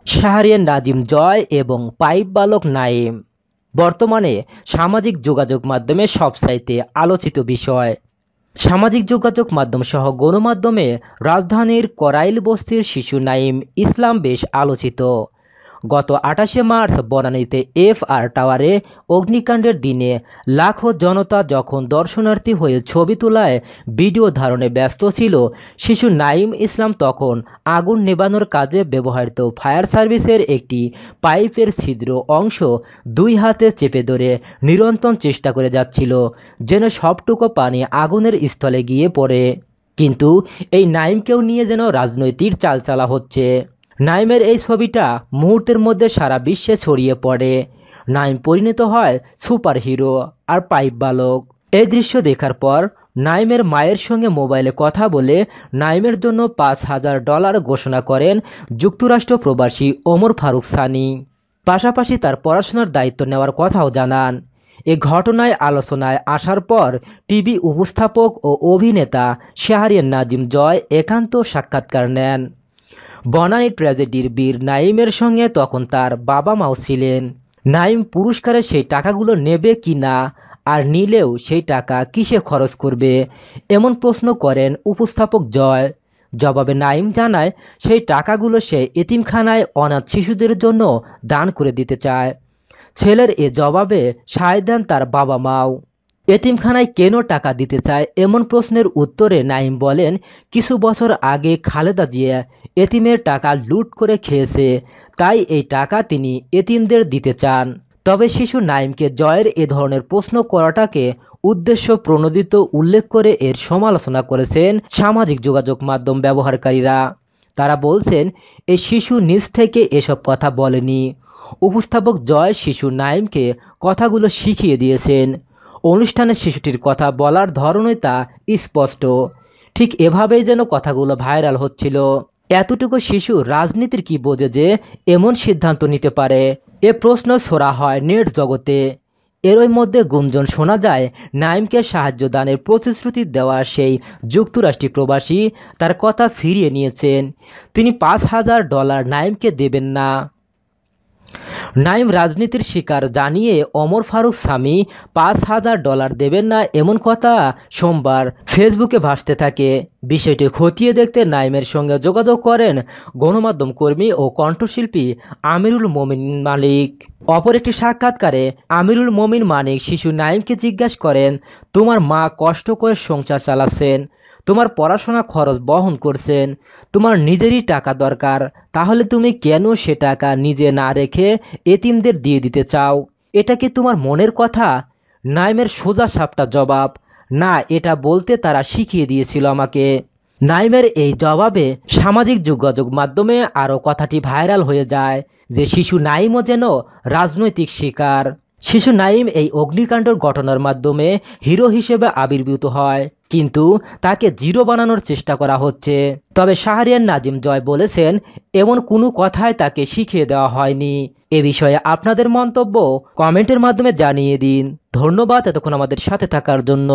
শাহরিয়ার নাজিম জয় এবং পাইপ বালক নাইম বর্তমানে সামাজিক যোগাযোগ মাধ্যমে সবচাইতে আলোচিত বিষয়। সামাজিক যোগাযোগ মাধ্যম সহ গণমাধ্যমে রাজধানীর করাইল বস্তির শিশু নাইম ইসলাম বেশ আলোচিত। গত ২৮শে মার্চ বনানীতে FR টাওয়ারে অগ্নিকাণ্ডের দিনে লাখো জনতা যখন দর্শনার্থী হয়ে ছবি তোলায় ভিডিও ধারণে ব্যস্ত ছিল, শিশু নাইম ইসলাম তখন আগুন নেভানোর কাজে ব্যবহৃত ফায়ার সার্ভিসের একটি পাইপের ছিদ্র অংশ দুই হাতে চেপে ধরে নিরন্তর চেষ্টা করে যাচ্ছিল যেন সবটুকু পানি আগুনের স্থলে গিয়ে পড়ে। কিন্তু এই নাইমকেও নিয়ে যেন রাজনৈতিক চালচালা হচ্ছে। নাইমের এই ছবিটা মুহূর্তের মধ্যে সারা বিশ্বে ছড়িয়ে পড়ে। নাইম পরিণত হয় সুপার হিরো আর পাইপ বালক। এই দৃশ্য দেখার পর নাইমের মায়ের সঙ্গে মোবাইলে কথা বলে নাইমের জন্য $৫,০০০ ঘোষণা করেন যুক্তরাষ্ট্র প্রবাসী ওমর ফারুক সানি। পাশাপাশি তার পড়াশোনার দায়িত্ব নেওয়ার কথাও জানান। এ ঘটনায় আলোচনায় আসার পর টিভি উপস্থাপক ও অভিনেতা শাহরিয়ার নাজিম জয় একান্ত সাক্ষাৎকার নেন। বনানী ট্র্যাজেডির বীর নাইমের সঙ্গে তখন তার বাবা মাও ছিলেন। নাইম পুরস্কারের সেই টাকাগুলো নেবে কি না, আর নিলেও সেই টাকা কিসে খরচ করবে, এমন প্রশ্ন করেন উপস্থাপক জয়। জবাবে নাইম জানায় সেই টাকাগুলো সে এতিমখানায় অনাথ শিশুদের জন্য দান করে দিতে চায়। ছেলের এ জবাবে সায় দেন তার বাবা মাও। এতিমখানায় কেন টাকা দিতে চায় এমন প্রশ্নের উত্তরে নাইম বলেন, কিছু বছর আগে খালেদা জিয়া এতিমের টাকা লুট করে খেয়েছে, তাই এই টাকা তিনি এতিমদের দিতে চান। তবে শিশু নাইমকে জয়ের এ ধরনের প্রশ্ন করাটাকে উদ্দেশ্য প্রণোদিত উল্লেখ করে এর সমালোচনা করেছেন সামাজিক যোগাযোগ মাধ্যম ব্যবহারকারীরা। তারা বলছেন, এই শিশু নিজ থেকে এসব কথা বলেনি। উপস্থাপক জয় শিশু নাইমকে কথাগুলো শিখিয়ে দিয়েছেন। অনুষ্ঠানে শিশুটির কথা বলার ধরনই তা স্পষ্ট। ঠিক এভাবেই যেন কথাগুলো ভাইরাল হচ্ছিল। এতটুকু শিশু রাজনীতির কি বোঝে যে এমন সিদ্ধান্ত নিতে পারে, এ প্রশ্ন ছোড়া হয় নেট জগতে। এরই মধ্যে গুঞ্জন শোনা যায়, নাইমকে সাহায্য দানের প্রতিশ্রুতি দেওয়া সেই যুক্তরাষ্ট্রীয় প্রবাসী তার কথা ফিরিয়ে নিয়েছেন। তিনি $৫,০০০ নাইমকে দেবেন না। নাইম রাজনীতির শিকার জানিয়ে ওমর ফারুক সানি $৫,০০০ দেবেন না এমন কথা সোমবার ফেসবুকে ভাসতে থাকে। বিষয়টি খতিয়ে দেখতে নাইমের সঙ্গে যোগাযোগ করেন গণমাধ্যম কর্মী ও কণ্ঠশিল্পী আমিরুল মোমিন মানিক। অপর একটি সাক্ষাৎকারে আমিরুল মোমিন মানিক শিশু নাইমকে জিজ্ঞাসা করেন, তোমার মা কষ্ট করে সংসার চালাচ্ছেন, তোমার পড়াশোনা খরচ বহন করছেন, তোমার নিজেরই টাকা দরকার, তাহলে তুমি কেন সে টাকা নিজে না রেখে এতিমদের দিয়ে দিতে চাও? এটা কি তোমার মনের কথা? নাইমের সোজা সাপটা জবাব, না, এটা বলতে তারা শিখিয়ে দিয়েছিল আমাকে। নাইমের এই জবাবে সামাজিক যোগাযোগ মাধ্যমে আরও কথাটি ভাইরাল হয়ে যায় যে শিশু নাইমও যেন রাজনৈতিক শিকার। শিশু নাইম এই অগ্নিকাণ্ডের ঘটনার মাধ্যমে হিরো হিসেবে আবির্ভূত হয়, কিন্তু তাকে জিরো বানানোর চেষ্টা করা হচ্ছে। তবে শাহরিয়ার নাজিম জয় বলেছেন, এমন কোনো কথাই তাকে শিখিয়ে দেওয়া হয়নি। এ বিষয়ে আপনাদের মন্তব্য কমেন্টের মাধ্যমে জানিয়ে দিন। ধন্যবাদ এতক্ষণ আমাদের সাথে থাকার জন্য।